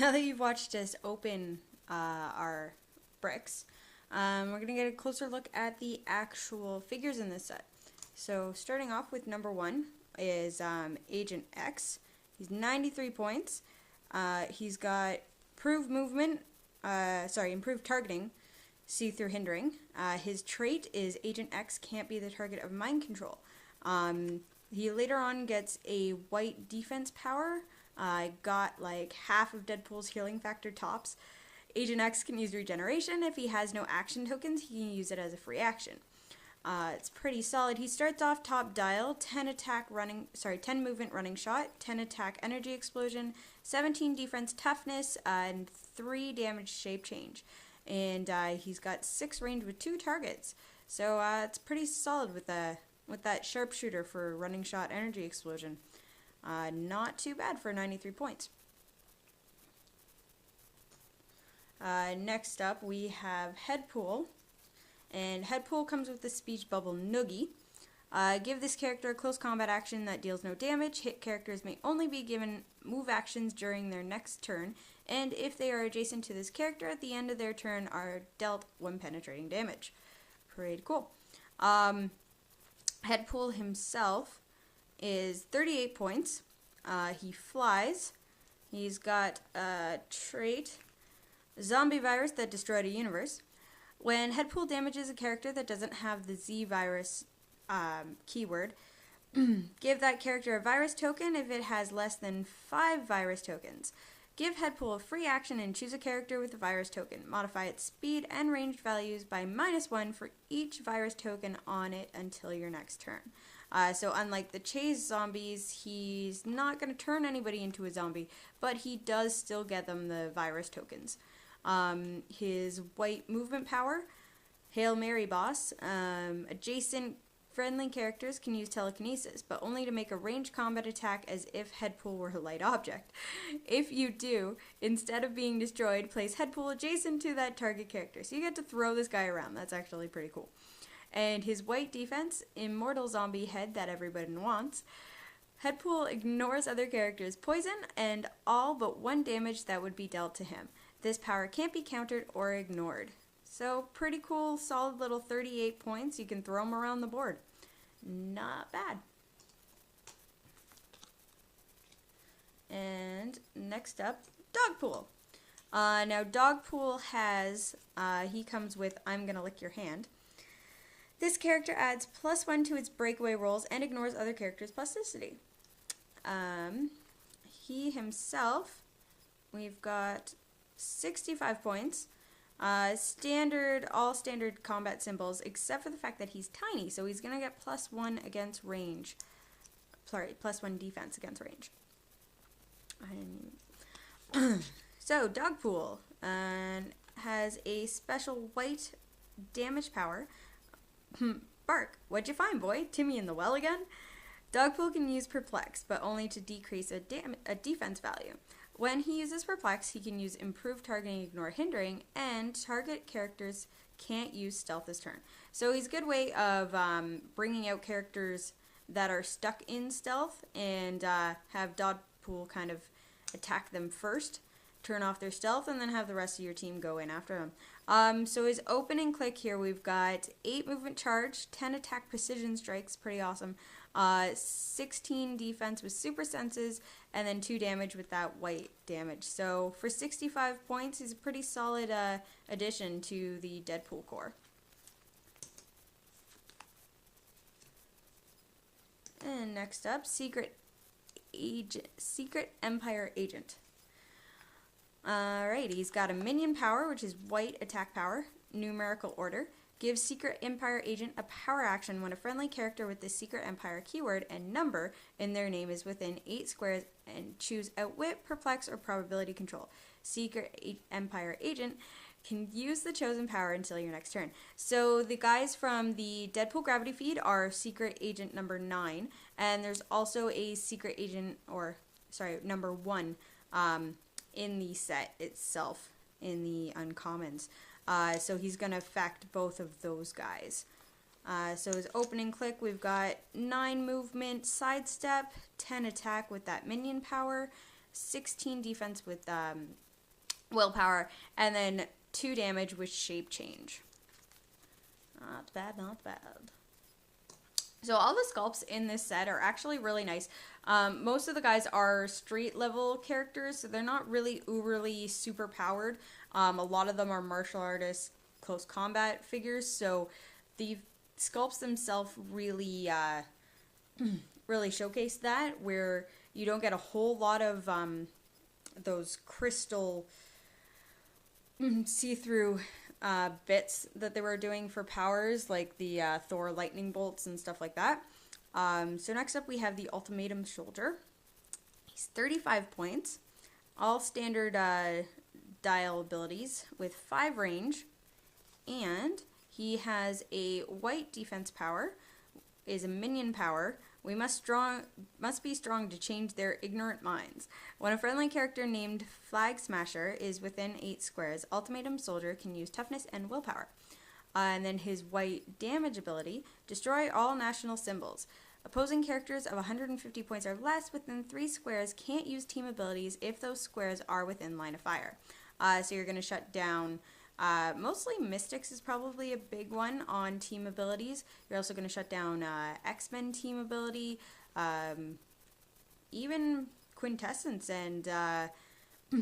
now that you've watched us open our bricks, we're going to get a closer look at the actual figures in this set. So starting off with number 1 is Agent X. He's 93 points. He's got improved movement, improved targeting, see-through hindering. His trait is Agent X can't be the target of mind control. He later on gets a white defense power. Got like half of Deadpool's healing factor tops. Agent X can use regeneration. If he has no action tokens, he can use it as a free action. It's pretty solid. He starts off top dial, 10 movement running shot, 10 attack energy explosion, 17 defense toughness, and 3 damage shape change. And he's got 6 range with 2 targets. So it's pretty solid with that sharpshooter for running shot energy explosion. Not too bad for 93 points. Next up we have Headpool. And Headpool comes with the speech bubble Noogie. Give this character a close combat action that deals no damage. Hit characters may only be given move actions during their next turn, and if they are adjacent to this character at the end of their turn are dealt 1 penetrating damage. Pretty cool. Headpool himself is 38 points. He flies. He's got a trait, zombie virus that destroyed a universe. When Headpool damages a character that doesn't have the Z virus keyword, give that character a virus token if it has less than 5 virus tokens. Give Headpool a free action and choose a character with a virus token. Modify its speed and range values by -1 for each virus token on it until your next turn. So unlike the Chase zombies, he's not going to turn anybody into a zombie, but he does still get them the virus tokens. His white movement power, Hail Mary boss, adjacent friendly characters can use telekinesis, but only to make a ranged combat attack as if Headpool were a light object. If you do, instead of being destroyed, place Headpool adjacent to that target character. So you get to throw this guy around. That's actually pretty cool. And his white defense, immortal zombie head that everybody wants. Headpool ignores other characters' poison and all but 1 damage that would be dealt to him. This power can't be countered or ignored. So pretty cool, solid little 38 points. You can throw them around the board. Not bad. And next up, Dougpool. Now Dougpool has, he comes with I'm Gonna Lick Your Hand. This character adds +1 to its breakaway rolls and ignores other characters' plasticity. He himself, we've got 65 points. All standard combat symbols, except for the fact that he's tiny, so he's gonna get +1 against range. Sorry, +1 defense against range. So Dougpool has a special white damage power. Bark, what'd you find, boy? Timmy in the well again? Dougpool can use Perplex, but only to decrease a defense value. When he uses Perplex, he can use Improved Targeting, Ignore Hindering, and target characters can't use Stealth this turn. So he's a good way of bringing out characters that are stuck in Stealth and have Dougpool kind of attack them first, turn off their Stealth, and then have the rest of your team go in after him. So his opening click here, we've got 8 movement charge, 10 attack precision strikes, pretty awesome. 16 defense with super senses, and then 2 damage with that white damage. So for 65 points, he's a pretty solid addition to the Deadpool core. And next up, Secret Empire Agent. Alright, he's got a minion power, which is white attack power, numerical order. Gives Secret Empire Agent a power action when a friendly character with the Secret Empire keyword and number in their name is within 8 squares, and choose Outwit, Perplex, or Probability Control. Secret Empire Agent can use the chosen power until your next turn. So the guys from the Deadpool Gravity Feed are Secret Agent number 9, and there's also a Secret Agent, number 1 in the set itself, in the uncommons. So he's going to affect both of those guys. So his opening click, we've got 9 movement, sidestep, 10 attack with that minion power, 16 defense with willpower, and then 2 damage with shape change. Not bad, not bad. So all the sculpts in this set are actually really nice. Most of the guys are street level characters, so they're not really uberly super powered. A lot of them are martial artists, close combat figures, so the sculpts themselves really really showcase that, where you don't get a whole lot of those crystal see-through bits that they were doing for powers, like the Thor lightning bolts and stuff like that. So next up we have the Ultimatum Soldier. He's 35 points, all standard dial abilities with 5 range, and he has a white defense power, is a minion power. We must be strong to change their ignorant minds. When a friendly character named Flag Smasher is within 8 squares, Ultimatum Soldier can use toughness and willpower. And then his white damage ability, destroy all national symbols. Opposing characters of 150 points or less within 3 squares can't use team abilities if those squares are within line of fire. So you're going to shut down mostly Mystics is probably a big one on team abilities. You're also going to shut down X-Men team ability, even Quintessence and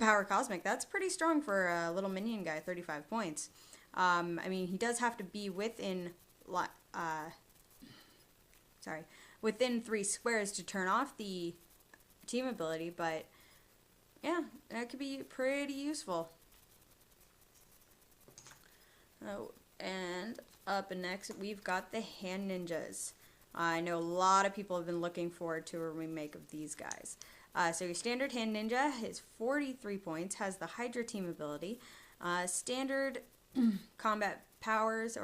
Power Cosmic. That's pretty strong for a little minion guy, 35 points. I mean, he does have to be within within 3 squares to turn off the team ability, but yeah, that could be pretty useful. Oh, and up next we've got the Hand Ninjas. I know a lot of people have been looking forward to a remake of these guys. So your standard Hand Ninja is 43 points, has the Hydra team ability, standard combat powers,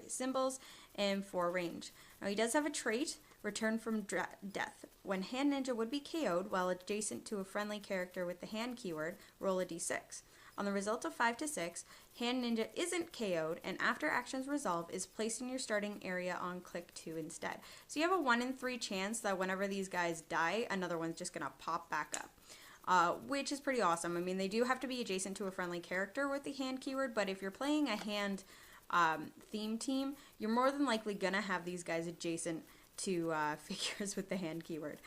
symbols, and 4 range. Now he does have a trait, Return from Death. When Hand Ninja would be KO'd while adjacent to a friendly character with the hand keyword, roll a d6. On the result of 5 to 6, Hand Ninja isn't KO'd, and after actions resolve, is placed in your starting area on click 2 instead. So you have a 1 in 3 chance that whenever these guys die, another one's just going to pop back up, which is pretty awesome. I mean, they do have to be adjacent to a friendly character with the hand keyword, but if you're playing a hand theme team, you're more than likely going to have these guys adjacent to figures with the hand keyword.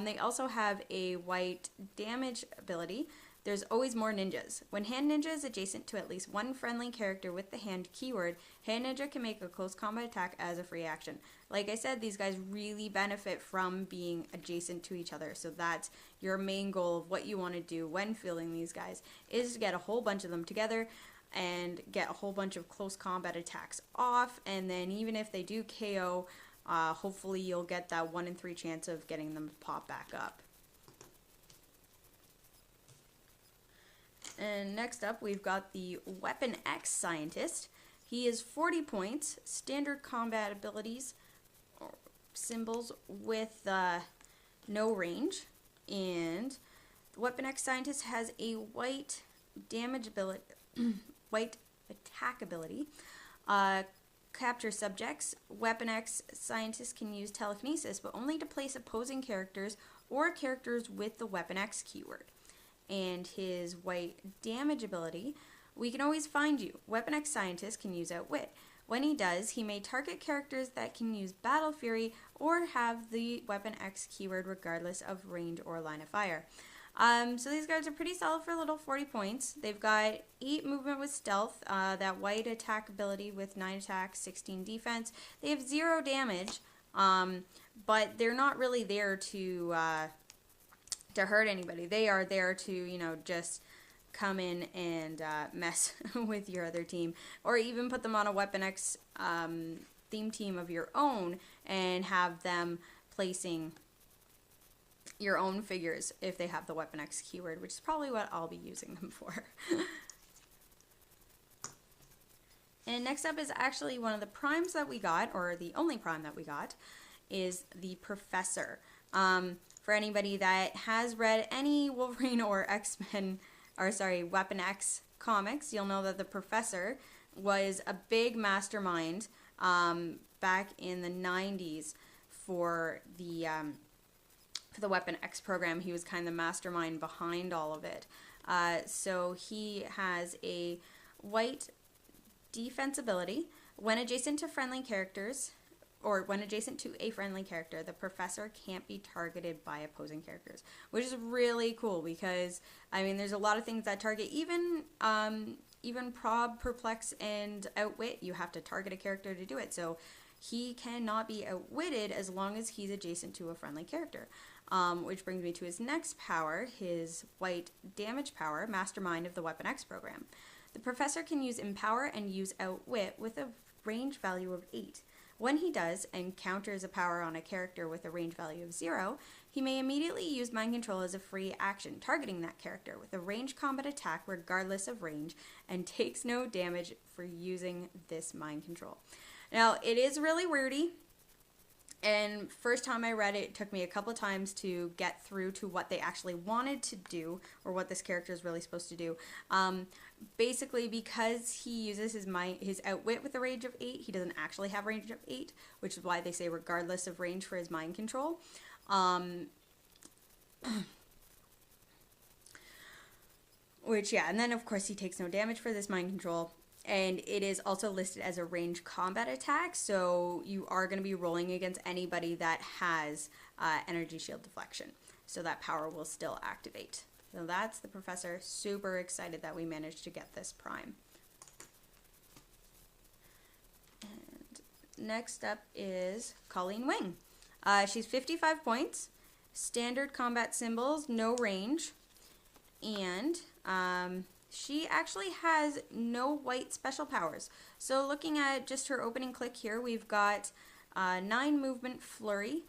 They also have a white damage ability. There's always more ninjas. When Hand Ninja is adjacent to at least one friendly character with the hand keyword, Hand Ninja can make a close combat attack as a free action. Like I said, these guys really benefit from being adjacent to each other. So that's your main goal of what you want to do when fielding these guys, is to get a whole bunch of them together and get a whole bunch of close combat attacks off. And then even if they do KO, hopefully you'll get that 1 in 3 chance of getting them to pop back up. And next up, we've got the Weapon X Scientist. He is 40 points, standard combat abilities, or symbols with no range. And the Weapon X Scientist has a white damage ability, white attack ability. Capture subjects. Weapon X Scientist can use telekinesis, but only to place opposing characters or characters with the Weapon X keyword. And his white damage ability, we can always find you. Weapon X Scientist can use Outwit. When he does, he may target characters that can use Battle Fury or have the Weapon X keyword regardless of range or line of fire. So these guys are pretty solid for a little 40 points. They've got 8 movement with stealth, that white attack ability with 9 attack, 16 defense. They have 0 damage, but they're not really there to hurt anybody. They are there to, you know, just come in and mess with your other team, or even put them on a Weapon X theme team of your own and have them placing your own figures if they have the Weapon X keyword, which is probably what I'll be using them for. And next up is actually one of the primes that we got, or the only prime that we got, is the Professor. For anybody that has read any Wolverine or X-Men, or sorry, Weapon X comics, you'll know that the Professor was a big mastermind back in the 90s for the Weapon X program. He was kind of the mastermind behind all of it. So he has a white defense ability. When adjacent to friendly characters, or when adjacent to a friendly character, the professor can't be targeted by opposing characters, which is really cool because, I mean, there's a lot of things that target, even prob, perplex, and outwit, you have to target a character to do it. So he cannot be outwitted as long as he's adjacent to a friendly character. Which brings me to his next power, his white damage power, Mastermind of the Weapon X program. The professor can use Empower and use Outwit with a range value of 8. When he does, and counters a power on a character with a range value of 0, he may immediately use Mind Control as a free action, targeting that character with a ranged combat attack regardless of range, and takes no damage for using this Mind Control. Now, it is really wordy, and first time I read it, it took me a couple of times to get through to what they actually wanted to do, or what this character is really supposed to do. Basically, because he uses his outwit with a range of 8, he doesn't actually have range of 8, which is why they say regardless of range for his mind control. Which, yeah, and then of course he takes no damage for this mind control. And it is also listed as a ranged combat attack, so you are going to be rolling against anybody that has energy shield deflection. So that power will still activate. So that's the professor. Super excited that we managed to get this prime. And next up is Colleen Wing. She's 55 points, standard combat symbols, no range, and she actually has no white special powers. So looking at just her opening click here, we've got 9 movement flurry,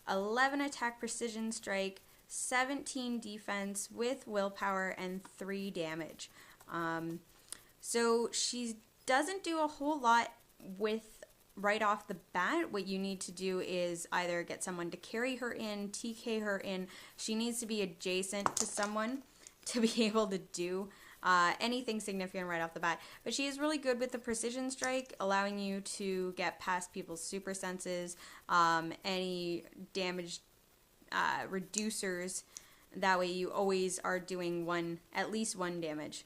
11 attack precision strike, 17 defense with willpower, and 3 damage. So she doesn't do a whole lot with right off the bat. What you need to do is either get someone to carry her in, TK her in. She needs to be adjacent to someone to be able to do anything significant right off the bat. But she is really good with the precision strike, allowing you to get past people's super senses, any damage reducers. That way you always are doing at least one damage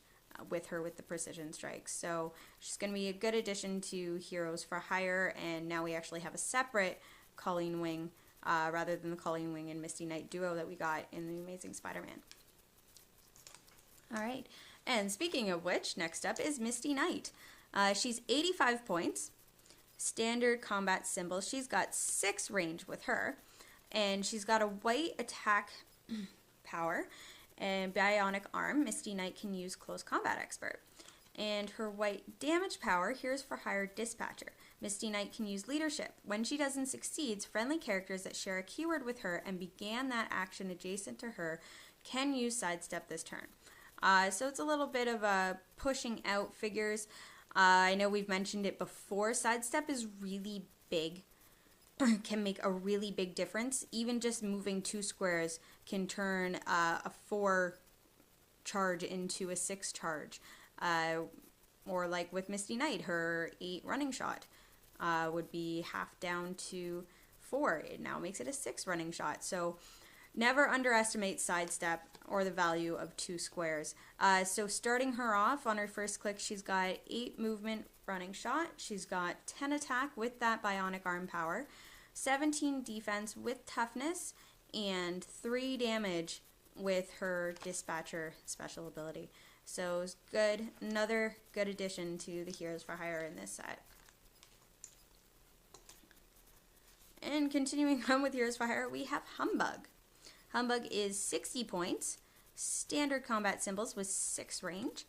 with her with the precision strikes. So she's going to be a good addition to Heroes for Hire, and now we actually have a separate Colleen Wing rather than the Colleen Wing and Misty Knight duo that we got in The Amazing Spider-Man. Alright, and speaking of which, next up is Misty Knight. She's 85 points, standard combat symbol. She's got 6 range with her, and she's got a white attack power and bionic arm. Misty Knight can use close combat expert. And her white damage power, Heroes for Hire Dispatcher. Misty Knight can use leadership. When she does and succeeds, friendly characters that share a keyword with her and began that action adjacent to her can use sidestep this turn. So it's a little bit of a pushing out figures. I know we've mentioned it before. Sidestep is really big. Can make a really big difference. Even just moving 2 squares can turn a 4 charge into a 6 charge. Or like with Misty Knight, her 8 running shot would be half down to 4. It now makes it a 6 running shot. So never underestimate sidestep or the value of 2 squares. So starting her off on her first click, she's got 8 movement running shot. She's got 10 attack with that bionic arm power, 17 defense with toughness, and 3 damage with her dispatcher special ability. So it's good. Another good addition to the Heroes for Hire in this set. And continuing on with Heroes for Hire, we have Humbug. Humbug is 60 points, standard combat symbols with 6 range,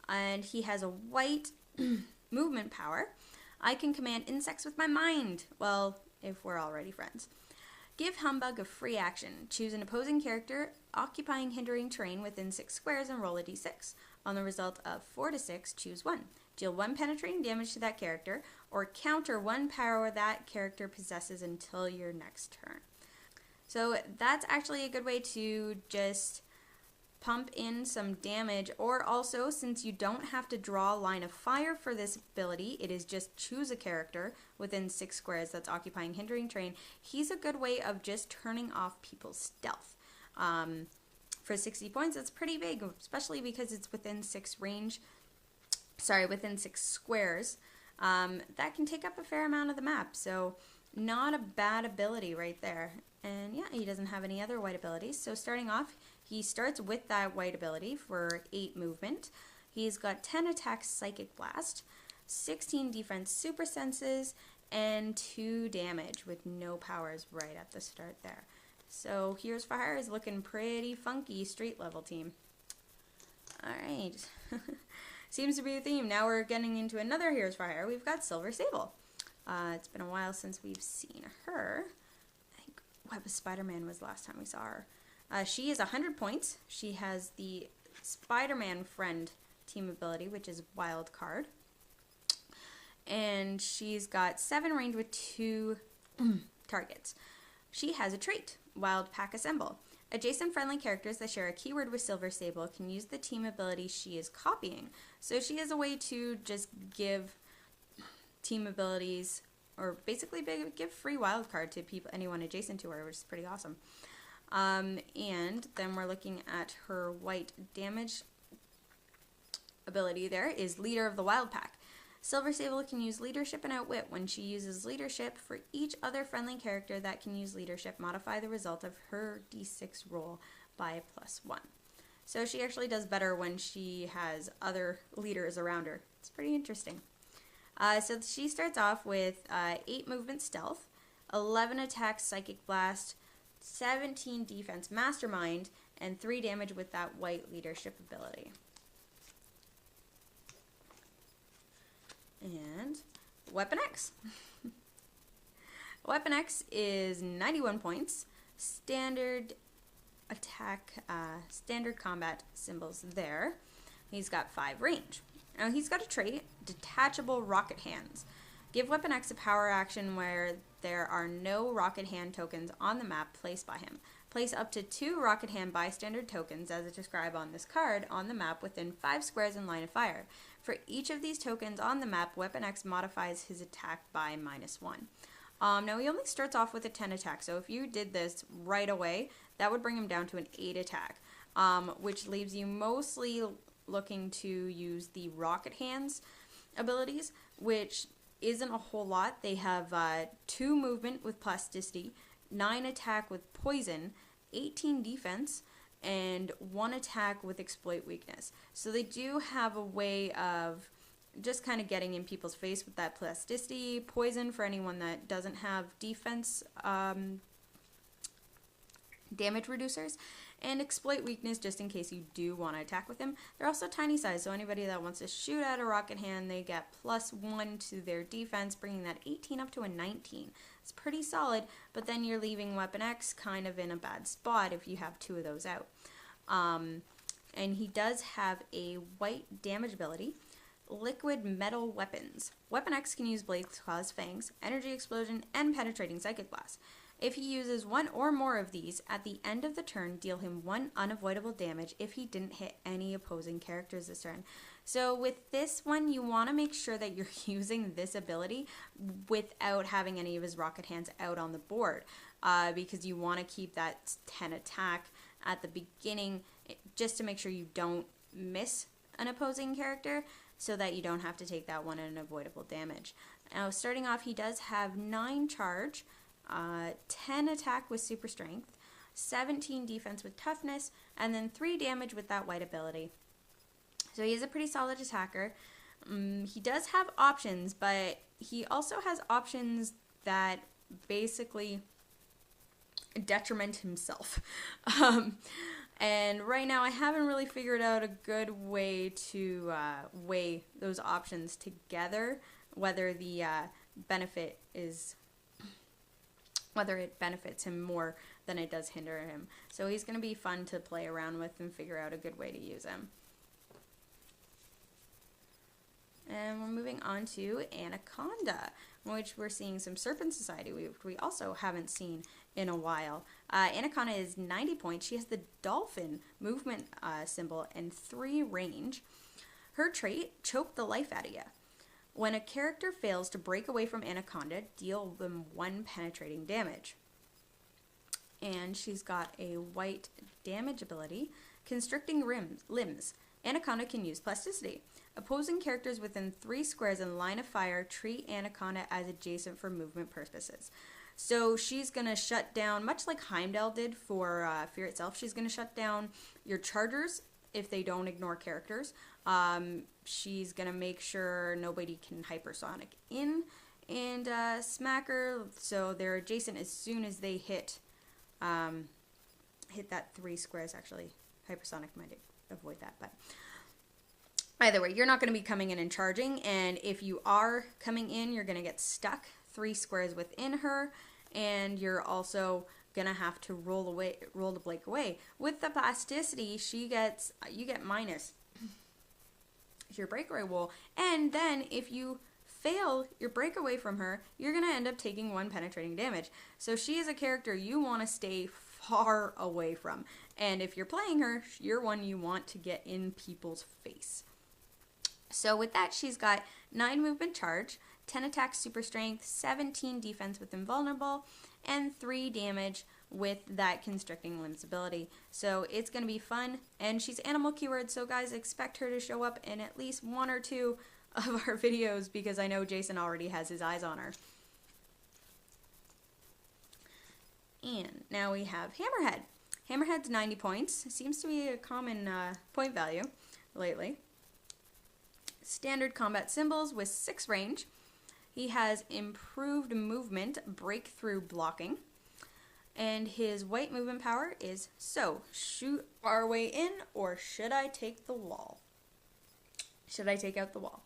and he has a white movement power. I can command insects with my mind. Well, if we're already friends. Give Humbug a free action. Choose an opposing character occupying hindering terrain within 6 squares and roll a d6. On the result of 4 to 6, choose 1. Deal 1 penetrating damage to that character, or counter 1 power that character possesses until your next turn. So that's actually a good way to just pump in some damage, or also, since you don't have to draw line of fire for this ability, it is just choose a character within 6 squares that's occupying hindering terrain. He's a good way of just turning off people's stealth. For for 60 points, that's pretty big, especially because it's within 6 squares. That can take up a fair amount of the map, so not a bad ability right there. And yeah, he doesn't have any other white abilities, so starting off, he starts with that white ability for 8 movement. He's got 10 attack Psychic Blast, 16 defense Super Senses, and 2 damage with no powers right at the start there. So Heroes for Hire is looking pretty funky street level team. Alright. Seems to be a theme. Now we're getting into another Heroes for Hire. We've got Silver Sable. It's been a while since we've seen her. I think Web of Spider-Man was the last time we saw her. She is 100 points. She has the Spider-Man friend team ability, which is Wild Card. And she's got 7 range with 2 targets. She has a trait, Wild Pack Assemble. Adjacent friendly characters that share a keyword with Silver Sable can use the team ability she is copying. So she has a way to just give team abilities, or basically give free wild card to anyone adjacent to her, which is pretty awesome. And then we're looking at her white damage ability there is Leader of the Wild Pack. Silver Sable can use Leadership and Outwit. When she uses Leadership, for each other friendly character that can use Leadership, modify the result of her d6 roll by +1. So she actually does better when she has other leaders around her. It's pretty interesting. So she starts off with 8 movement Stealth, 11 attack Psychic Blast, 17 defense Mastermind, and 3 damage with that white Leadership ability. And Weapon X. Weapon X is 91 points. Standard attack, standard combat symbols there. He's got 5 range. Now he's got a trait, Detachable Rocket Hands. Give Weapon X a power action where there are no Rocket Hand tokens on the map placed by him. Place up to 2 Rocket Hand bystander tokens, as described on this card, on the map within 5 squares in line of fire. For each of these tokens on the map, Weapon X modifies his attack by -1. Now he only starts off with a 10 attack, so if you did this right away, that would bring him down to an 8 attack, which leaves you mostly looking to use the Rocket Hands abilities, which isn't a whole lot. They have 2 movement with Plasticity, 9 attack with Poison, 18 defense, and 1 attack with Exploit Weakness. So they do have a way of just kind of getting in people's face with that Plasticity, Poison for anyone that doesn't have defense damage reducers, and Exploit Weakness just in case you do want to attack with him. They're also tiny size, so anybody that wants to shoot at a rocket hand, they get +1 to their defense, bringing that 18 up to a 19. It's pretty solid, but then you're leaving Weapon X kind of in a bad spot if you have 2 of those out. And he does have a white damage ability, Liquid Metal Weapons. Weapon X can use Blade Claws, Fangs, Energy Explosion, and Penetrating Psychic Blast. If he uses 1 or more of these, at the end of the turn, deal him 1 unavoidable damage if he didn't hit any opposing characters this turn. So with this one, you want to make sure that you're using this ability without having any of his rocket hands out on the board, because you want to keep that 10 attack at the beginning just to make sure you don't miss an opposing character, so that you don't have to take that 1 unavoidable damage. Now, starting off, he does have 9 charge, 10 attack with super strength, 17 defense with toughness, and then 3 damage with that white ability. So he is a pretty solid attacker. He does have options, but he also has options that basically detriment himself. And right now I haven't really figured out a good way to weigh those options together, whether the benefit is... whether it benefits him more than it does hinder him. So he's going to be fun to play around with and figure out a good way to use him. And we're moving on to Anaconda, in which we're seeing some Serpent Society, which we also haven't seen in a while. Anaconda is 90 points. She has the dolphin movement symbol and 3 range. Her trait, Choke the Life Out of Ya. When a character fails to break away from Anaconda, deal them 1 penetrating damage. And she's got a white damage ability, Constricting limbs. Anaconda can use plasticity. Opposing characters within 3 squares in line of fire treat Anaconda as adjacent for movement purposes. So she's going to shut down, much like Heimdall did for Fear itself, she's going to shut down your chargers if they don't ignore characters. She's going to make sure nobody can hypersonic in and smack her, so they're adjacent as soon as they hit that 3 squares. Actually, hypersonic might avoid that, but either way, you're not going to be coming in and charging, and if you are coming in, you're going to get stuck 3 squares within her, and you're also going to have to roll the Blake away. With the plasticity, you get minus your breakaway roll, and then if you fail your breakaway from her, you're going to end up taking 1 penetrating damage. So she is a character you want to stay far away from, and if you're playing her, you're one you want to get in people's face. So with that, she's got 9 movement charge, 10 attack super strength, 17 defense with invulnerable, and 3 damage with that constricting limbs ability. So it's going to be fun, and she's animal keyword, so guys, expect her to show up in at least 1 or 2 of our videos, because I know Jason already has his eyes on her. And now we have Hammerhead. Hammerhead's 90 points. Seems to be a common point value lately. Standard combat symbols with 6 range. He has improved movement, breakthrough blocking. And his white movement power is shoot our way in, or should I take the wall? Should I take out the wall?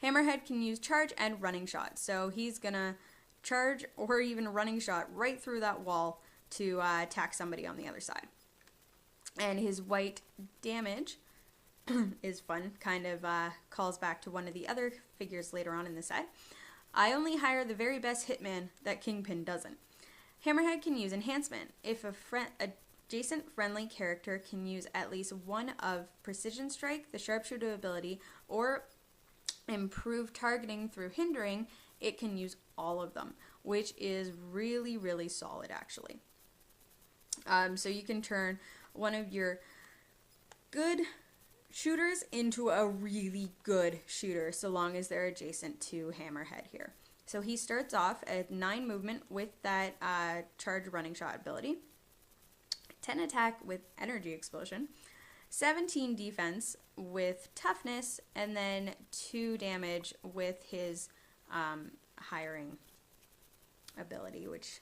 Hammerhead can use charge and running shot. So he's going to charge or even running shot right through that wall to attack somebody on the other side. And his white damage is fun, kind of calls back to one of the other figures later on in the set. I only hire the very best hitman that Kingpin doesn't. Hammerhead can use enhancement. If adjacent friendly character can use at least 1 of precision strike, the sharpshooter ability, or improve targeting through hindering, it can use all of them, which is really, really solid actually. So you can turn one of your good shooters into a really good shooter, so long as they're adjacent to Hammerhead here. So he starts off at 9 movement with that charge running shot ability, 10 attack with energy explosion, 17 defense with toughness, and then 2 damage with his hiring ability, which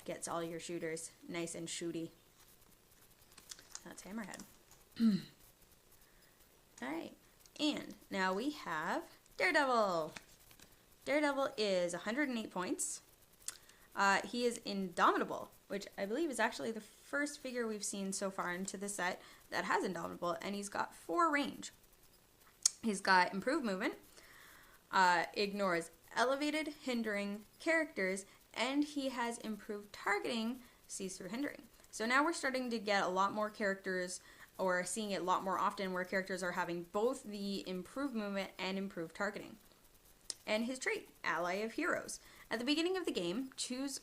gets all your shooters nice and shooty. That's Hammerhead. Alright, and now we have Daredevil. Daredevil is 108 points. He is Indomitable, which I believe is actually the first figure we've seen so far into the set that has Indomitable, and he's got 4 range. He's got improved movement, ignores elevated, hindering characters, and he has improved targeting, sees through hindering. So now we're starting to get a lot more characters, or seeing it a lot more often, where characters are having both the improved movement and improved targeting. And his trait, Ally of Heroes. At the beginning of the game, choose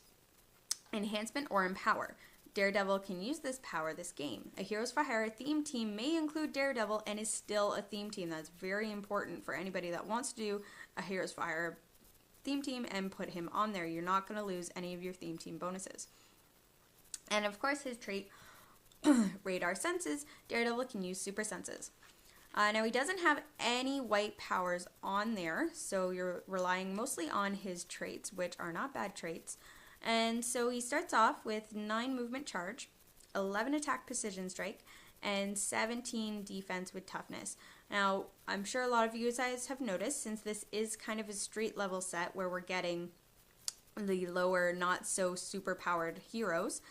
Enhancement or Empower. Daredevil can use this power this game. A Heroes for Hire theme team may include Daredevil and is still a theme team. That's very important for anybody that wants to do a Heroes for Hire theme team and put him on there. You're not going to lose any of your theme team bonuses. And of course his trait, Radar Senses. Daredevil can use super senses. Now he doesn't have any white powers on there, so you're relying mostly on his traits, which are not bad traits. And so he starts off with 9 movement charge, 11 attack precision strike, and 17 defense with toughness. Now, I'm sure a lot of you guys have noticed, since this is kind of a street level set where we're getting the lower, not so super powered heroes,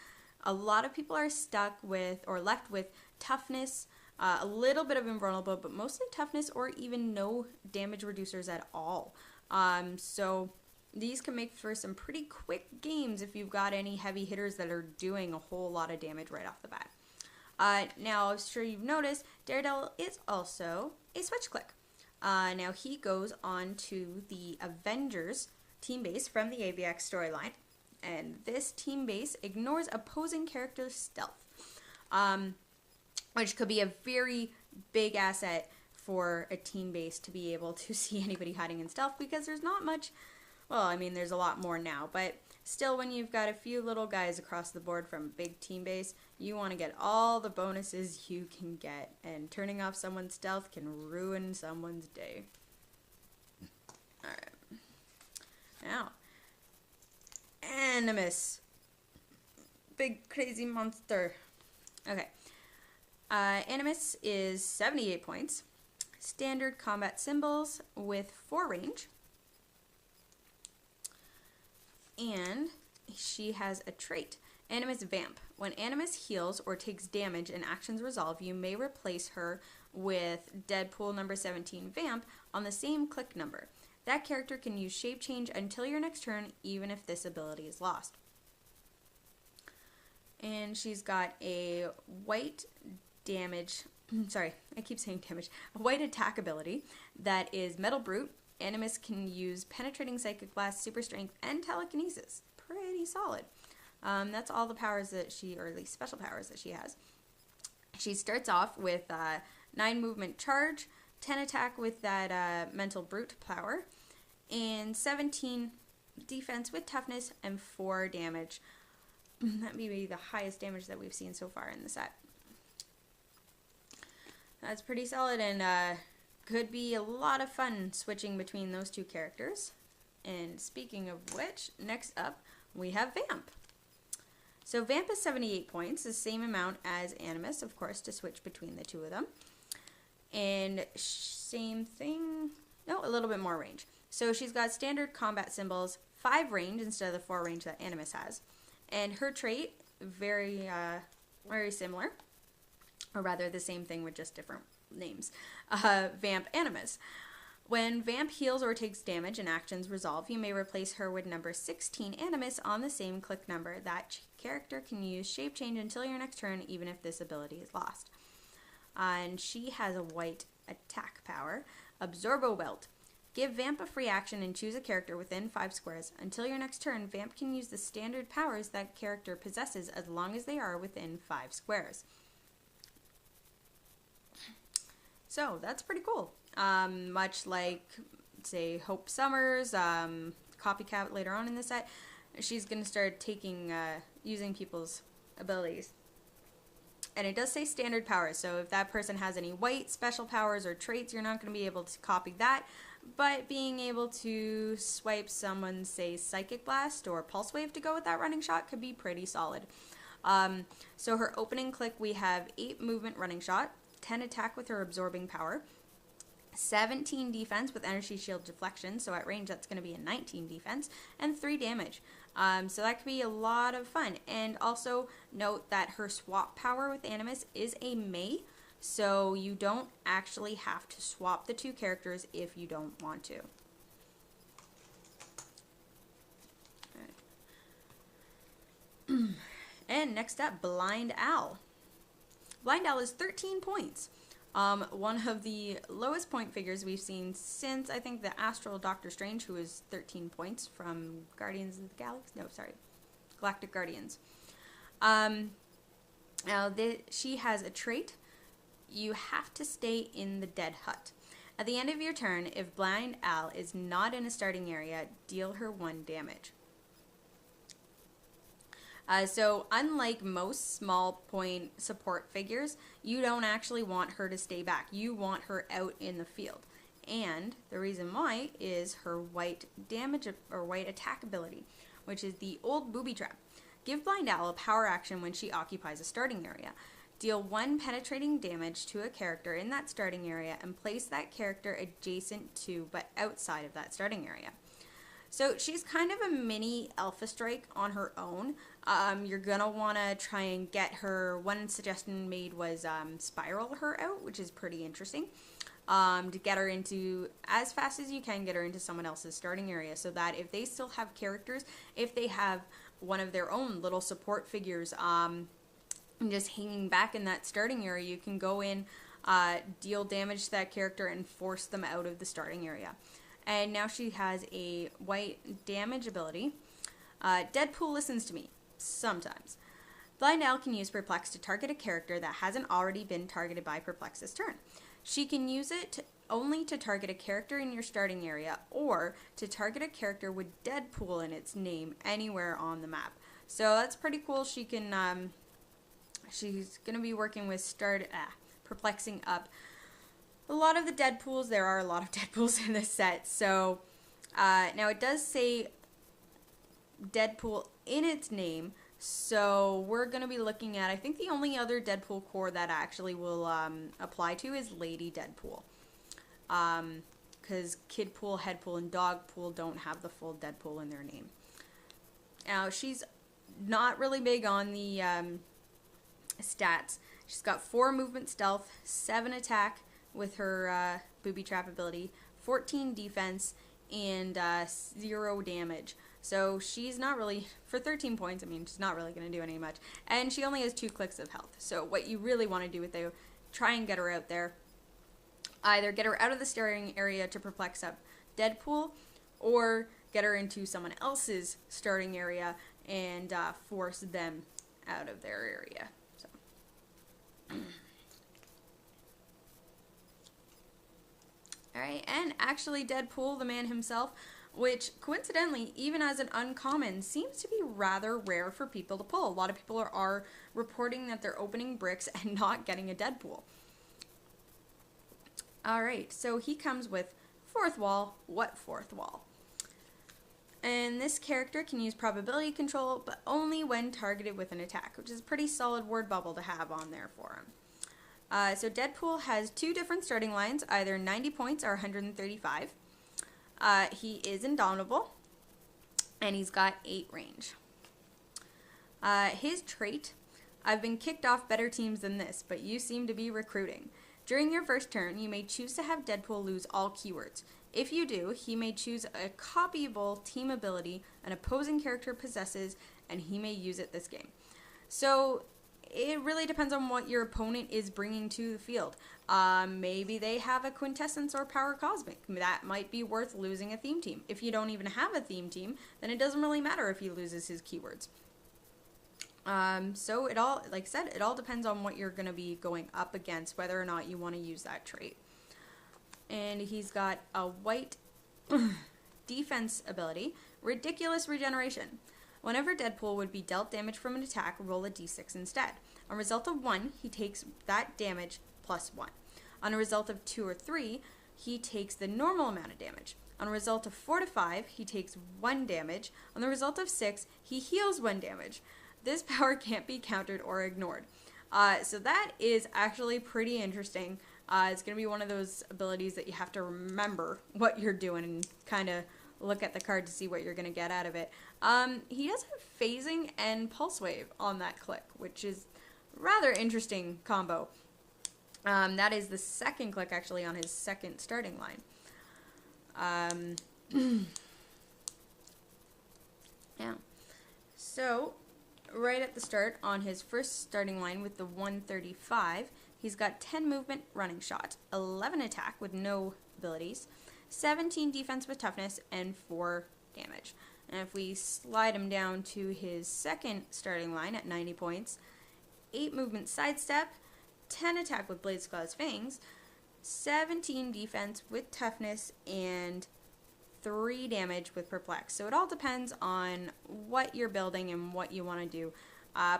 a lot of people are stuck with, or left with, toughness, a little bit of invulnerable, but mostly toughness, or even no damage reducers at all. So these can make for some pretty quick games if you've got any heavy hitters that are doing a whole lot of damage right off the bat. Now, I'm sure you've noticed, Daredevil is also a switch click. Now, he goes on to the Avengers team base from the AVX storyline, and this team base ignores opposing characters' stealth. which could be a very big asset for a team base to be able to see anybody hiding in stealth, because there's not much. Well, I mean, there's a lot more now, but still, when you've got a few little guys across the board from a big team base, you want to get all the bonuses you can get, and turning off someone's stealth can ruin someone's day. Alright. Now, Animus. Big crazy monster. Okay. Animus is 78 points. Standard combat symbols with 4 range. And she has a trait, Animus Vamp. When Animus heals or takes damage and actions resolve, you may replace her with Deadpool number 17 Vamp on the same click number. That character can use shape change until your next turn, even if this ability is lost. And she's got a white damage, sorry, I keep saying damage, a white attack ability that is Metal Brute. Animus can use Penetrating Psychic Blast, Super Strength, and Telekinesis. Pretty solid. That's all the powers that she, or at least special powers that she has. She starts off with 9 movement charge, 10 attack with that Mental Brute power, and 17 defense with toughness, and 4 damage. That may be the highest damage that we've seen so far in the set. That's pretty solid, and could be a lot of fun switching between those two characters. And speaking of which, next up we have Vamp. So Vamp is 78 points, the same amount as Animus, of course, to switch between the two of them. And same thing, no, a little bit more range. So she's got standard combat symbols, 5 range instead of the 4 range that Animus has. And her trait, very similar, or rather the same thing with just different names. Vamp Animus. When Vamp heals or takes damage and actions resolve, you may replace her with number 16 Animus on the same click number. That character can use shape change until your next turn, even if this ability is lost. And she has a white attack power, Absorbo Welt. Give Vamp a free action and choose a character within 5 squares. Until your next turn, Vamp can use the standard powers that character possesses as long as they are within 5 squares. So that's pretty cool. Much like, say, Hope Summers, Copycat later on in the set, she's going to start taking, using people's abilities. And it does say standard powers, so if that person has any white special powers or traits, you're not going to be able to copy that. But being able to swipe someone's, say, Psychic Blast or Pulse Wave to go with that running shot could be pretty solid. So her opening click, we have 8 movement running shot, 10 attack with her absorbing power, 17 defense with energy shield deflection, so at range that's going to be a 19 defense, and 3 damage. So that could be a lot of fun. And also note that her swap power with Animus is a May, so you don't actually have to swap the two characters if you don't want to. And next up, Blind Owl. Blind Owl is 13 points. One of the lowest point figures we've seen since, I think, the Astral Doctor Strange, who is 13 points from Guardians of the Galaxy. No, sorry, Galactic Guardians. Now, she has a trait. You have to stay in the dead hut. At the end of your turn, if Blind Owl is not in a starting area, deal her 1 damage. So unlike most small point support figures, you don't actually want her to stay back. You want her out in the field. And the reason why is her white damage or white attack ability, which is the Old Booby Trap. Give Blind Owl a power action when she occupies a starting area. Deal 1 penetrating damage to a character in that starting area and place that character adjacent to but outside of that starting area. So she's kind of a mini Alpha Strike on her own. You're going to want to try and get her, one suggestion made was spiral her out, which is pretty interesting. To get her into, as fast as you can, get her into someone else's starting area so that if they still have characters, if they have one of their own little support figures just hanging back in that starting area, you can go in, deal damage to that character and force them out of the starting area. And now she has a white damage ability. Deadpool listens to me, sometimes. Blind Owl can use Perplex to target a character that hasn't already been targeted by Perplex this turn. She can use it only to target a character in your starting area or to target a character with Deadpool in its name anywhere on the map. So that's pretty cool. She can, she's going to be working with perplexing up a lot of the Deadpools. There are a lot of Deadpools in this set. So now it does say Deadpool in its name. So we're going to be looking at, I think the only other Deadpool core that actually will apply to is Lady Deadpool. Because Kidpool, Headpool, and Dougpool don't have the full Deadpool in their name. Now, she's not really big on the stats. She's got 4 movement stealth, 7 attack with her booby trap ability, 14 defense, and 0 damage. So she's not really, for 13 points, I mean, she's not really going to do any much. And she only has 2 clicks of health. So what you really want to do with her, try and get her out there. Either get her out of the starting area to perplex up Deadpool, or get her into someone else's starting area and force them out of their area. So. Alright, and actually Deadpool, the man himself, which coincidentally, even as an uncommon, seems to be rather rare for people to pull. A lot of people are reporting that they're opening bricks and not getting a Deadpool. Alright, so he comes with 4th wall. What 4th wall? And this character can use probability control, but only when targeted with an attack, which is a pretty solid word bubble to have on there for him. So Deadpool has 2 different starting lines, either 90 points or 135. He is indomitable, and he's got 8 range. His trait, I've been kicked off better teams than this, but you seem to be recruiting. During your first turn, you may choose to have Deadpool lose all keywords. If you do, he may choose a copyable team ability an opposing character possesses, and he may use it this game. So it really depends on what your opponent is bringing to the field. Maybe they have a Quintessence or Power Cosmic. That might be worth losing a theme team. If you don't even have a theme team, then it doesn't really matter if he loses his keywords. So it all, like I said, it all depends on what you're going to be going up against, whether or not you want to use that trait. And he's got a white defense ability, Ridiculous Regeneration. Whenever Deadpool would be dealt damage from an attack, roll a d6 instead. On a result of 1, he takes that damage plus 1. On a result of 2 or 3, he takes the normal amount of damage. On a result of 4 to 5, he takes 1 damage. On the result of 6, he heals 1 damage. This power can't be countered or ignored. So that is actually pretty interesting. It's going to be one of those abilities that you have to remember what you're doing and kind of look at the card to see what you're going to get out of it. He does have phasing and pulse wave on that click, which is a rather interesting combo. That is the second click actually on his second starting line. Yeah. So right at the start on his first starting line with the 135, he's got 10 movement running shot, 11 attack with no abilities, 17 defense with toughness, and 4 damage. And if we slide him down to his second starting line at 90 points, 8 movement sidestep, 10 attack with Blades, Claws, Fangs, 17 defense with toughness, and 3 damage with perplex. So it all depends on what you're building and what you want to do.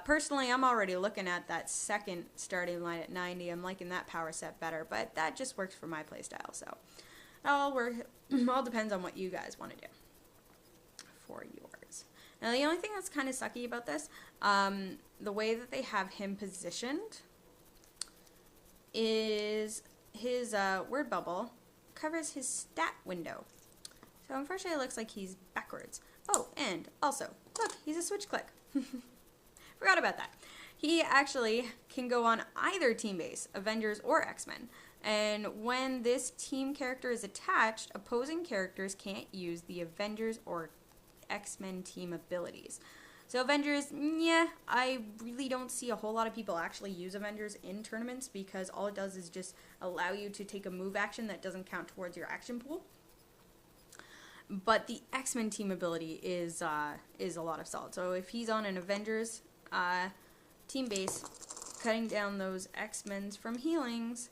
Personally, I'm already looking at that second starting line at 90. I'm liking that power set better, but that just works for my playstyle. So it all depends on what you guys want to do for yours. Now, the only thing that's kind of sucky about this, the way that they have him positioned is his word bubble covers his stat window. So unfortunately it looks like he's backwards. Oh, and also, look, he's a switch click. Forgot about that. He actually can go on either team base, Avengers or X-Men. And when this team character is attached, opposing characters can't use the Avengers or X-Men team abilities. So Avengers, yeah, I really don't see a whole lot of people actually use Avengers in tournaments because all it does is just allow you to take a move action that doesn't count towards your action pool. But the X-Men team ability is a lot of solid. So if he's on an Avengers team base, cutting down those X-Men's from healings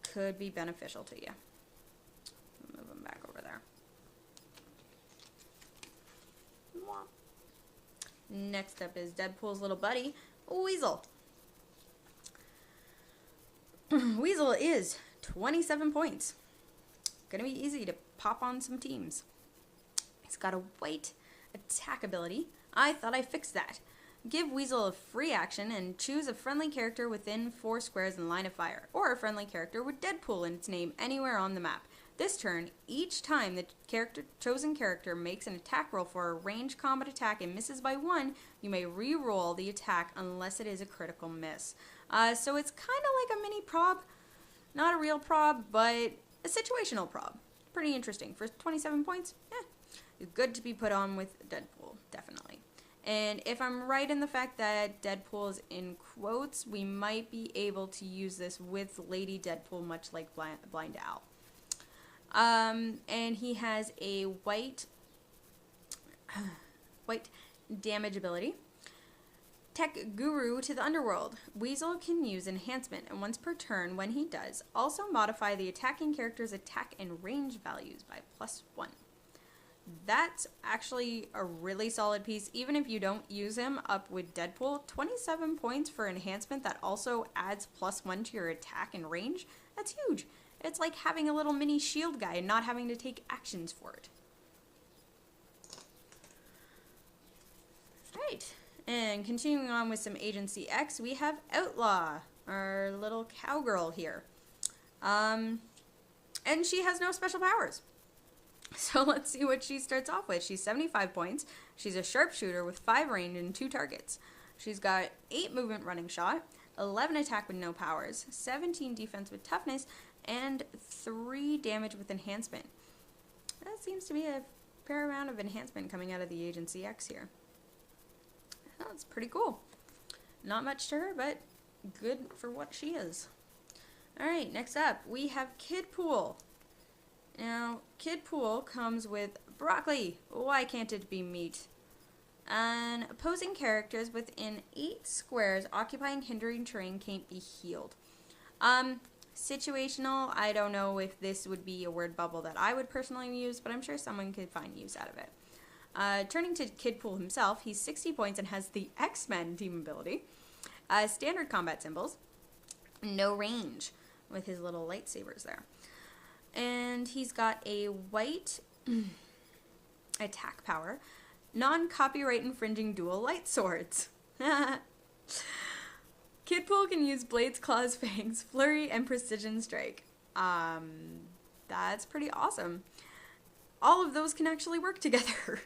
could be beneficial to you. Move them back over there. Next up is Deadpool's little buddy, Weasel. Weasel is 27 points. Gonna be easy to pop on some teams. He's got a white attack ability. I thought I fixed that. Give Weasel a free action and choose a friendly character within 4 squares in line of fire, or a friendly character with Deadpool in its name anywhere on the map. This turn, each time the chosen character makes an attack roll for a ranged combat attack and misses by 1, you may re-roll the attack unless it is a critical miss. So it's kind of like a mini prob. Not a real prob, but a situational prob. Pretty interesting. For 27 points, it's good to be put on with Deadpool, definitely. And if I'm right in the fact that Deadpool is in quotes, we might be able to use this with Lady Deadpool, much like Blind Owl. And he has a white damage ability. Tech Guru to the Underworld. Weasel can use enhancement, and once per turn, when he does, also modify the attacking character's attack and range values by +1. That's actually a really solid piece, even if you don't use him up with Deadpool. 27 points for enhancement that also adds +1 to your attack and range. That's huge. It's like having a little mini shield guy and not having to take actions for it. Right. And continuing on with some Agency X, we have Outlaw, our little cowgirl here. And she has no special powers. So let's see what she starts off with. She's 75 points. She's a sharpshooter with 5 range and 2 targets. She's got 8 movement running shot, 11 attack with no powers, 17 defense with toughness, and 3 damage with enhancement. That seems to be a fair amount of enhancement coming out of the Agency X here. That's pretty cool. Not much to her, but good for what she is. Alright, next up, we have Kidpool. Now, Kidpool comes with broccoli. Why can't it be meat? And opposing characters within 8 squares occupying hindering terrain can't be healed. Situational, I don't know if this would be a word bubble that I would personally use, but I'm sure someone could find use out of it. Turning to Kidpool himself, he's 60 points and has the X-Men team ability. Standard combat symbols. No range with his little lightsabers there. And he's got a white attack power. Non-copyright infringing dual light swords. Kidpool can use Blades, Claws, Fangs, Flurry, and Precision Strike. That's pretty awesome. All of those can actually work together.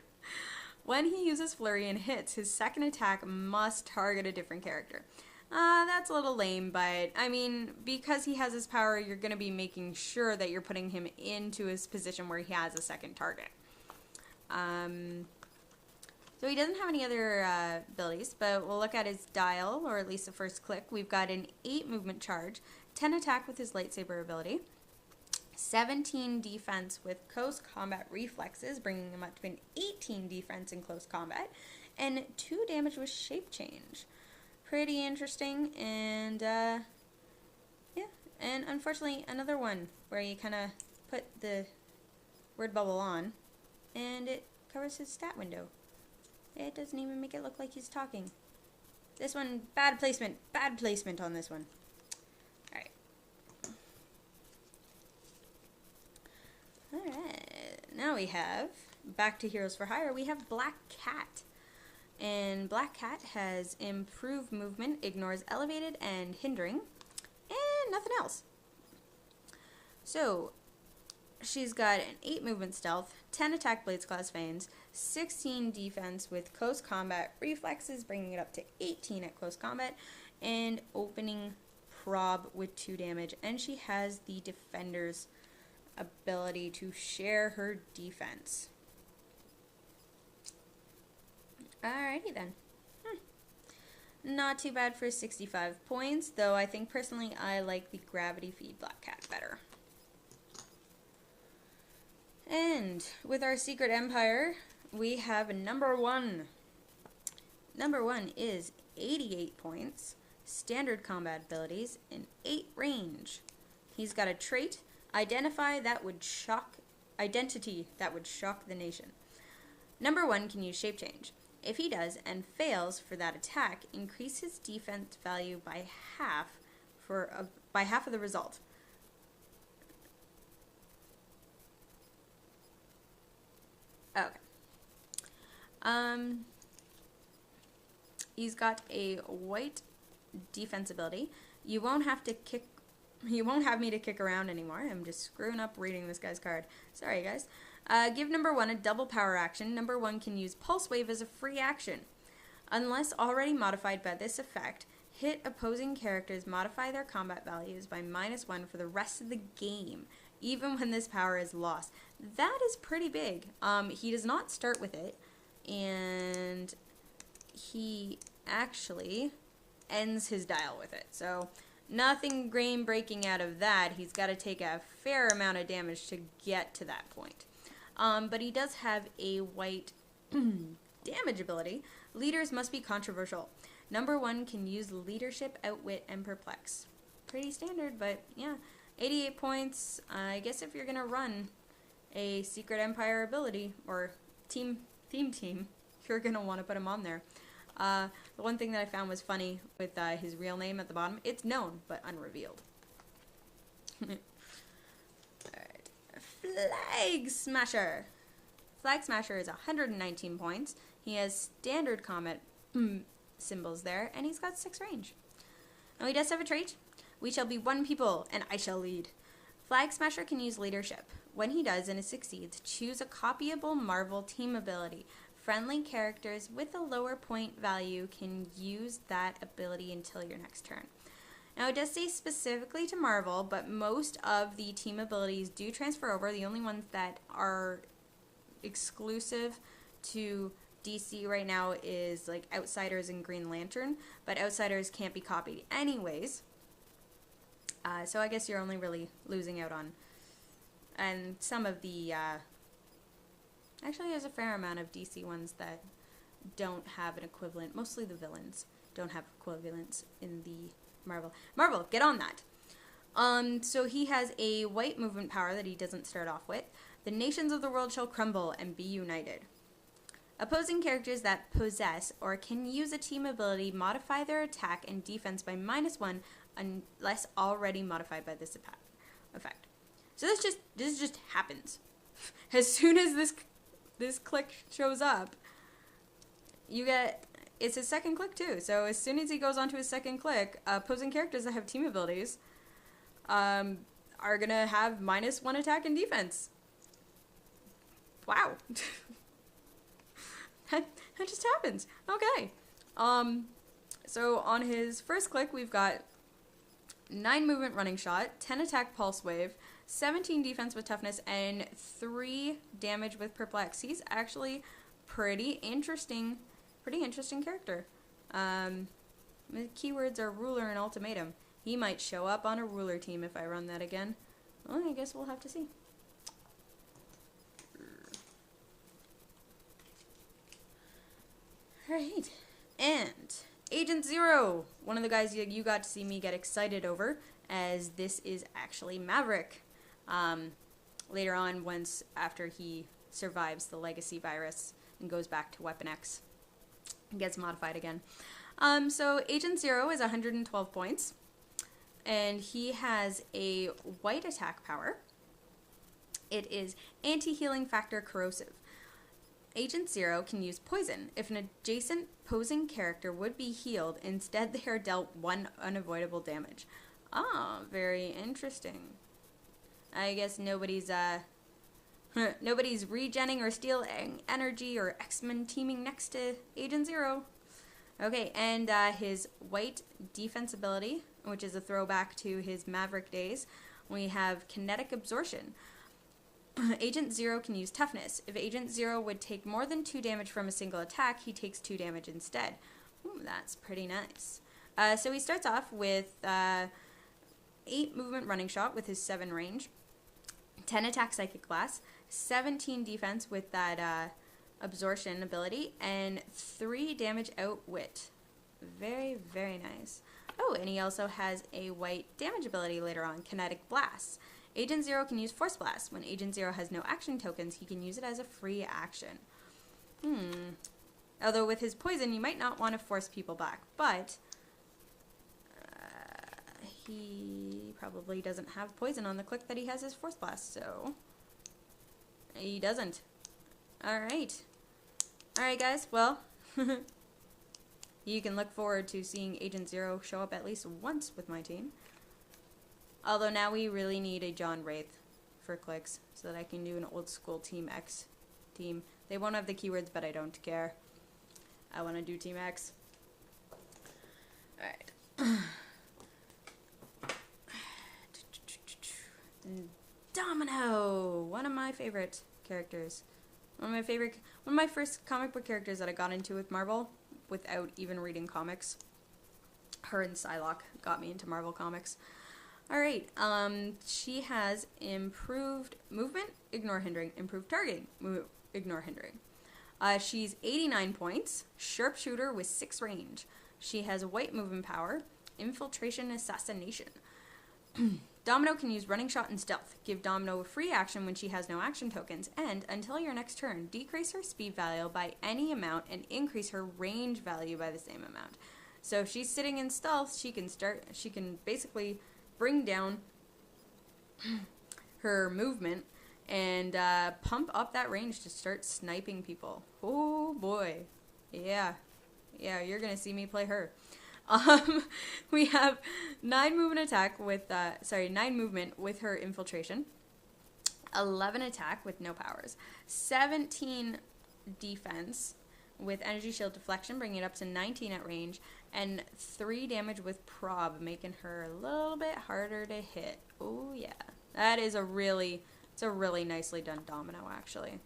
When he uses Flurry and hits, his second attack must target a different character. That's a little lame, but, I mean, because he has his power, you're going to be making sure that you're putting him into his position where he has a second target. So he doesn't have any other abilities, but we'll look at his dial, or at least the first click. We've got an 8 movement charge, 10 attack with his lightsaber ability, 17 defense with close combat reflexes, bringing him up to an 18 defense in close combat, and 2 damage with shape change. Pretty interesting, and yeah, and unfortunately another one where you kind of put the word bubble on, and it covers his stat window. It doesn't even make it look like he's talking. This one, bad placement on this one. Alright. Alright, now we have, back to Heroes for Hire, we have Black Cat. And Black Cat has improved movement, ignores elevated and hindering, and nothing else. So, she's got an 8 movement stealth, 10 attack Blades, Claws, Fangs, 16 defense with close combat reflexes, bringing it up to 18 at close combat, and opening prob with 2 damage. And she has the Defender's ability to share her defense. Alrighty then. Not too bad for 65 points, though I think personally I like the Gravity Feed Black Cat better. And with our Secret Empire, we have number 1. Number 1 is 88 points, standard combat abilities, and 8 range. He's got a trait, identity that would shock the nation. Number 1 can use shape change. If he does and fails for that attack, increase his defense value by half of the result. Okay. He's got a white defense ability. You won't have me to kick around anymore. I'm just screwing up reading this guy's card. Sorry, guys. Give number 1 a double power action. Number 1 can use Pulse Wave as a free action. Unless already modified by this effect, hit opposing characters modify their combat values by -1 for the rest of the game, even when this power is lost. That is pretty big. He does not start with it, and he actually ends his dial with it. So nothing game breaking out of that. He's got to take a fair amount of damage to get to that point. But he does have a white damage ability. Leaders must be controversial. Number 1 can use leadership, outwit, and perplex. Pretty standard, but yeah. 88 points. I guess if you're going to run a Secret Empire ability, or team, you're going to want to put him on there. The one thing that I found was funny with his real name at the bottom, it's known, but unrevealed. Alright. Flag Smasher. Flag Smasher is 119 points. He has standard combat symbols there, and he's got 6 range. Now he does have a trait. We shall be one people, and I shall lead. Flag Smasher can use leadership. When he does and it succeeds, choose a copyable Marvel team ability. Friendly characters with a lower point value can use that ability until your next turn. Now, it does say specifically to Marvel, but most of the team abilities do transfer over. The only ones that are exclusive to DC right now is like Outsiders and Green Lantern, but Outsiders can't be copied anyways. So I guess you're only really losing out on, and some of the, actually there's a fair amount of DC ones that don't have an equivalent. Mostly the villains don't have equivalents in the Marvel. Marvel, get on that! So he has a white movement power that he doesn't start off with. The nations of the world shall crumble and be united. Opposing characters that possess or can use a team ability modify their attack and defense by -1 unless already modified by this effect. So this just happens. As soon as this click shows up, it's his second click too. So as soon as he goes onto his second click, opposing characters that have team abilities are gonna have -1 attack and defense. Wow. That just happens. Okay. So on his first click, we've got 9 movement running shot, 10 attack pulse wave, 17 defense with toughness, and 3 damage with perplex. He's actually pretty interesting character. The keywords are ruler and ultimatum. He might show up on a ruler team if I run that again. Well, I guess we'll have to see. Alright, and Agent Zero, one of the guys you got to see me get excited over, as this is actually Maverick. Later on, after he survives the legacy virus and goes back to Weapon X, gets modified again. So Agent Zero is 112 points, and he has a white attack power. It is anti-healing factor corrosive. Agent Zero can use poison. If an adjacent posing character would be healed, instead they are dealt 1 unavoidable damage. Ah, very interesting. I guess nobody's regenning or stealing energy or X-Men teaming next to Agent Zero. Okay, and his white defense ability, which is a throwback to his Maverick days, we have kinetic absorption. Agent Zero can use toughness. If Agent Zero would take more than 2 damage from a single attack, he takes 2 damage instead. Ooh, that's pretty nice. So he starts off with 8 movement running shot with his 7 range, 10 attack psychic blast, 17 defense with that absorption ability, and 3 damage outwit. Very, very nice. Oh, and he also has a white damage ability later on, Kinetic Blast. Agent Zero can use Force Blast. When Agent Zero has no action tokens, he can use it as a free action. Although with his poison, you might not want to force people back, but he probably doesn't have poison on the click that he has his Force Blast, so he doesn't. Alright. Alright, guys, well, you can look forward to seeing Agent Zero show up at least once with my team. Although now we really need a John Wraith for Clix so that I can do an old school Team X team. They won't have the keywords, but I don't care. I want to do Team X. Alright. Domino! One of my favorite characters. One of my first comic book characters that I got into with Marvel without even reading comics. Her and Psylocke got me into Marvel Comics. Alright, she has improved movement, ignore hindering, improved targeting, ignore hindering. She's 89 points, sharpshooter with 6 range. She has white movement power, infiltration, assassination. Domino can use running shot and stealth. Give Domino a free action when she has no action tokens, and until your next turn, decrease her speed value by any amount and increase her range value by the same amount. So if she's sitting in stealth, she can basically bring down her movement and pump up that range to start sniping people. Oh boy. Yeah, you're gonna see me play her. We have 9 movement with her infiltration, 11 attack with no powers, 17 defense with energy shield deflection, bringing it up to 19 at range, and 3 damage with prob, making her a little bit harder to hit. Oh yeah, that is it's a really nicely done Domino, actually.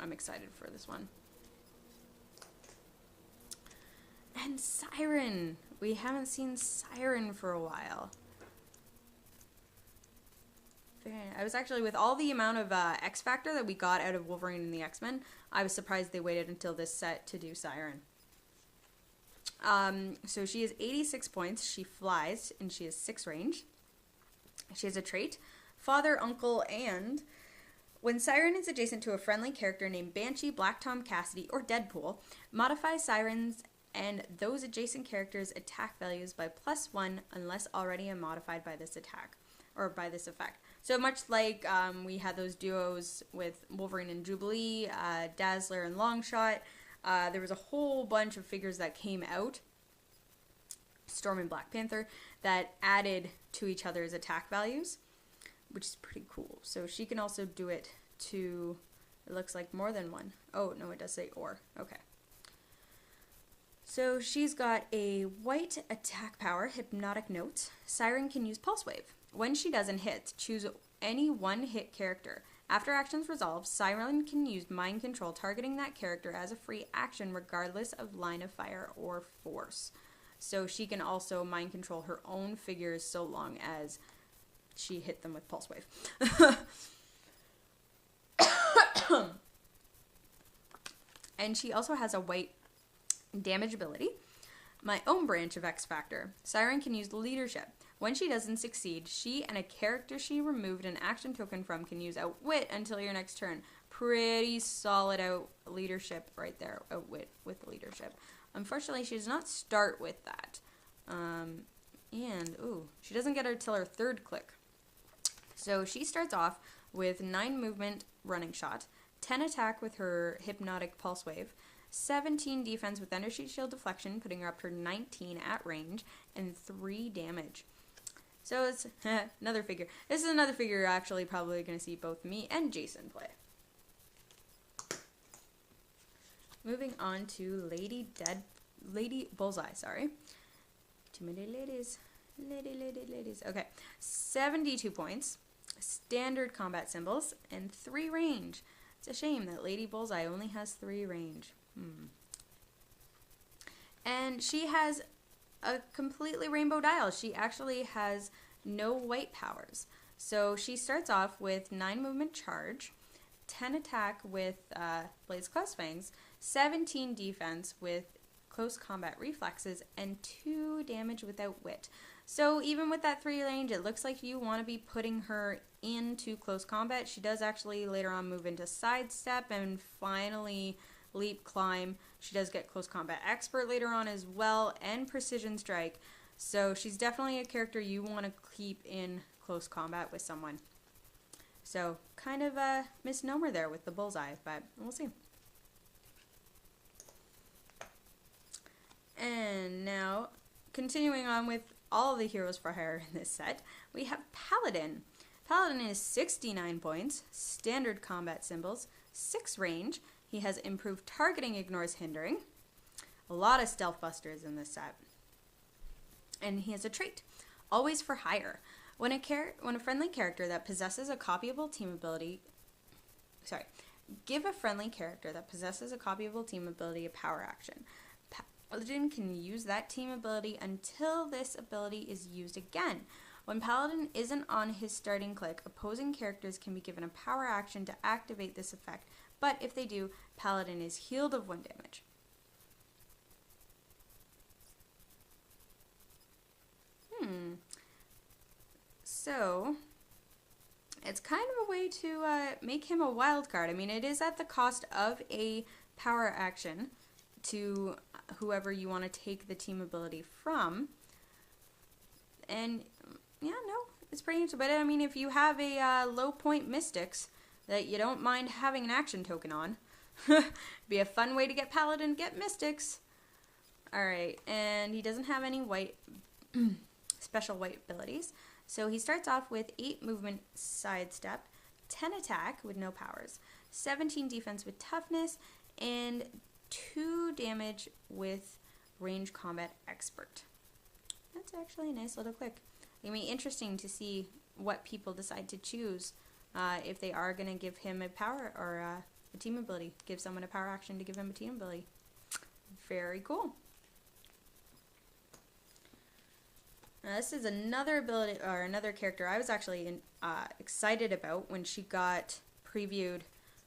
I'm excited for this one. And Siren. We haven't seen Siren for a while. I was actually, with all the amount of X Factor that we got out of Wolverine and the X-Men, I was surprised they waited until this set to do Siren. So she has 86 points. She flies, and she has 6 range. She has a trait, Father, Uncle, and when Siren is adjacent to a friendly character named Banshee, Black Tom Cassidy, or Deadpool, modify Siren's and those adjacent characters' attack values by +1 unless already modified by this attack, or by this effect. So much like we had those duos with Wolverine and Jubilee, Dazzler and Longshot, there was a whole bunch of figures that came out, Storm and Black Panther, that added to each other's attack values, which is pretty cool. So she can also do it to, it looks like more than one. Oh, no, it does say or. Okay. So she's got a white attack power, Hypnotic Note. Siren can use Pulse Wave. When she doesn't hit, choose any one hit character. After actions resolve, Siren can use Mind Control, targeting that character as a free action regardless of line of fire or force. So she can also Mind Control her own figures so long as she hit them with Pulse Wave. And she also has a white damage ability, my own branch of X Factor. Siren can use Leadership. When she doesn't succeed, she and a character she removed an action token from can use Outwit until your next turn. Pretty solid Leadership right there. Outwit with Leadership. Unfortunately, she does not start with that. She doesn't get her till her 3rd click. So she starts off with 9 movement, running shot, 10 attack with her Hypnotic Pulse Wave, 17 defense with energy shield deflection, putting her up to 19 at range, and 3 damage. So it's another figure. This is another figure you're actually probably going to see both me and Jason play. Moving on to Lady Bullseye, sorry. Too many ladies. Ladies. Okay. 72 points, standard combat symbols, and 3 range. It's a shame that Lady Bullseye only has 3 range. And she has a completely rainbow dial. She actually has no white powers. So she starts off with 9 movement charge, 10 attack with Blade's Claws Fangs, 17 defense with close combat reflexes, and 2 damage without wit. So even with that 3 range, it looks like you want to be putting her into close combat. She does actually later on move into sidestep and finally leap climb. She does get close combat expert later on as well, and precision strike. So she's definitely a character you want to keep in close combat with someone. So kind of a misnomer there with the Bullseye, but we'll see. And now, continuing on with all the heroes for hire in this set, we have Paladin. Paladin is 69 points, standard combat symbols, 6 range. He has improved targeting, ignores hindering. A lot of stealth busters in this set. And he has a trait, always for hire. When a friendly character that possesses a copyable team ability, give a friendly character that possesses a copyable team ability a power action. Paladin can use that team ability until this ability is used again. When Paladin isn't on his starting click, opposing characters can be given a power action to activate this effect, but if they do, Paladin is healed of 1 damage. So, it's kind of a way to make him a wild card. I mean, it is at the cost of a power action to whoever you want to take the team ability from. And, yeah, no, it's pretty interesting. But, I mean, if you have a low point Mystics that you don't mind having an action token on, be a fun way to get Paladin, get Mystics. Alright, and he doesn't have any white special white abilities. So he starts off with 8 movement sidestep, 10 attack with no powers, 17 defense with toughness, and 2 damage with range combat expert. That's actually a nice little click. It'll be interesting to see what people decide to choose if they are going to give him a power or a team ability. Give someone a power action to give him a team ability. Very cool. Now, this is another ability or another character I was actually excited about when she got previewed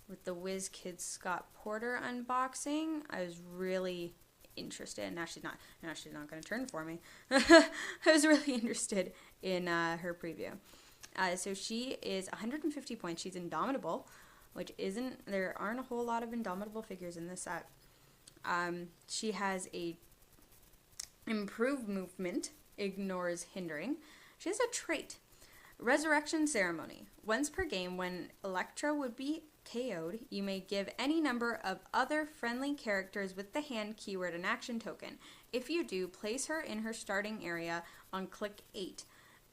with the WizKids Scott Porter unboxing. I was really interested. Now she's not going to turn for me. I was really interested in her preview. So she is 150 points. She's indomitable, which there aren't a whole lot of indomitable figures in this set. She has a improved movement, ignores hindering. She has a trait, Resurrection Ceremony. Once per game, when Elektra would be KO'd, you may give any number of other friendly characters with the hand keyword an action token. If you do, place her in her starting area on click 8,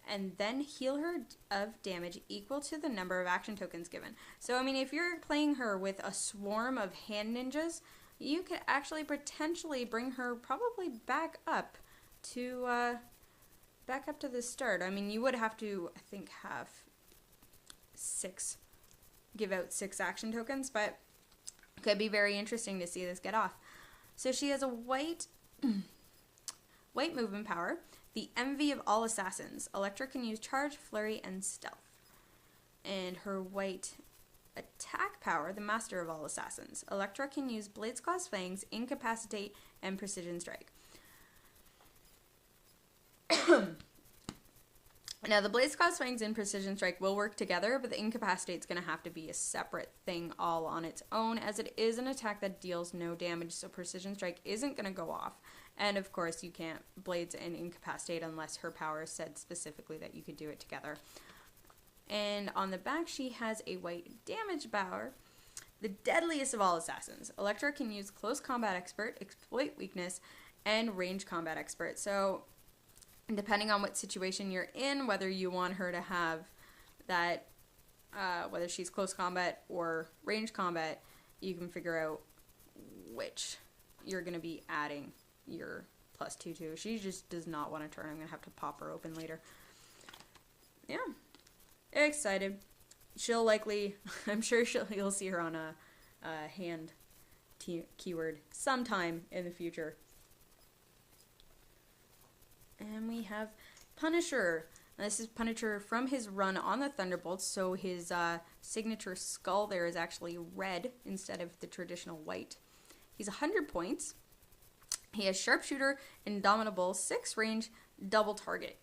and then heal her of damage equal to the number of action tokens given. So, I mean, if you're playing her with a swarm of hand ninjas, you could actually potentially bring her probably back up to the start. I mean, you would have to, I think, give out 6 action tokens, but it could be very interesting to see this get off. So she has a white movement power, the envy of all assassins. Elektra can use charge, flurry, and stealth. And her white attack power, the master of all assassins. Elektra can use Blade's Claws Fangs, incapacitate, and precision strike. Now, the Blade's Claws Fangs and Precision Strike will work together, but the Incapacitate's going to have to be a separate thing all on its own, as it is an attack that deals no damage, so Precision Strike isn't going to go off. And, of course, you can't Blades and Incapacitate unless her power said specifically that you could do it together. And on the back, she has a white damage power, the deadliest of all assassins. Elektra can use Close Combat Expert, Exploit Weakness, and Range Combat Expert. So, depending on what situation you're in, whether you want her to have that, whether she's close combat or range combat, you can figure out which you're going to be adding your +2 to. She just does not want to turn. I'm going to have to pop her open later. Yeah. Excited. She'll likely, I'm sure you'll see her on a hand keyword sometime in the future. And we have Punisher. And this is Punisher from his run on the Thunderbolts, so his signature skull there is actually red instead of the traditional white. He's 100 points. He has Sharpshooter, Indomitable, 6 range, double target.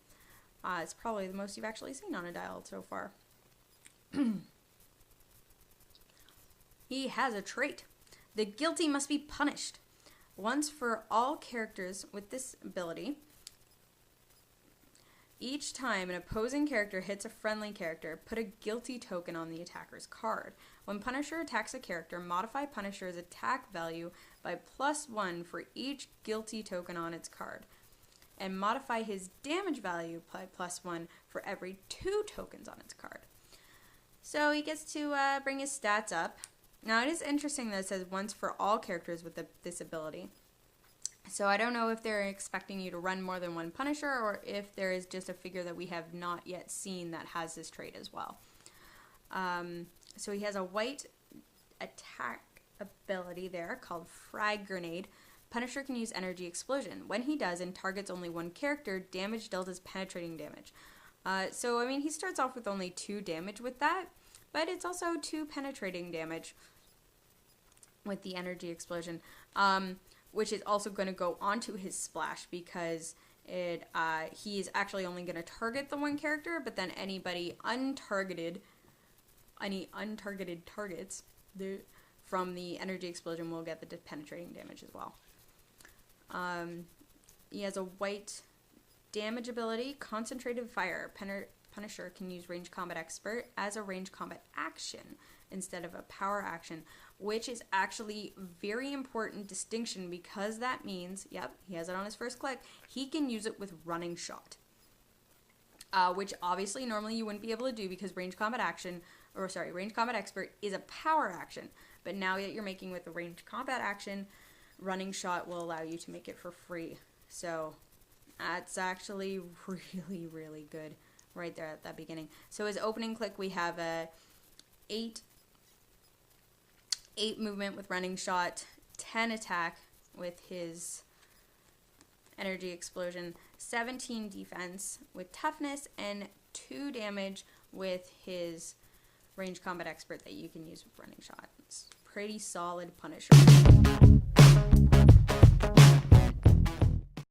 It's probably the most you've actually seen on a dial so far. He has a trait. The guilty must be punished. Once for all characters with this ability, each time an opposing character hits a friendly character, put a guilty token on the attacker's card. When Punisher attacks a character, modify Punisher's attack value by +1 for each guilty token on its card, and modify his damage value by +1 for every 2 tokens on its card. So he gets to bring his stats up. Now it is interesting that it says once for all characters with this ability. So I don't know if they're expecting you to run more than one Punisher, or if there is just a figure that we have not yet seen that has this trait as well. So he has a white attack ability there called Frag Grenade. Punisher can use Energy Explosion. When he does and targets only one character, damage dealt is penetrating damage. So, I mean, he starts off with only 2 damage with that, but it's also 2 penetrating damage with the Energy Explosion. Which is also going to go onto his splash, because he is actually only going to target the one character, but then any untargeted targets from the Energy Explosion will get the penetrating damage as well. He has a white damage ability, Concentrated Fire. Punisher can use Range Combat Expert as a range combat action instead of a power action, which is actually very important distinction, because that means, yep, he has it on his first click, he can use it with Running Shot, which obviously normally you wouldn't be able to do, because Range Combat Expert is a power action, but now that you're making with the Range Combat action, Running Shot will allow you to make it for free. So that's actually really, really good right there at that beginning. So his opening click, we have a 8 movement with Running Shot, 10 attack with his Energy Explosion, 17 defense with Toughness, and 2 damage with his Range Combat Expert that you can use with Running Shot. It's pretty solid Punisher.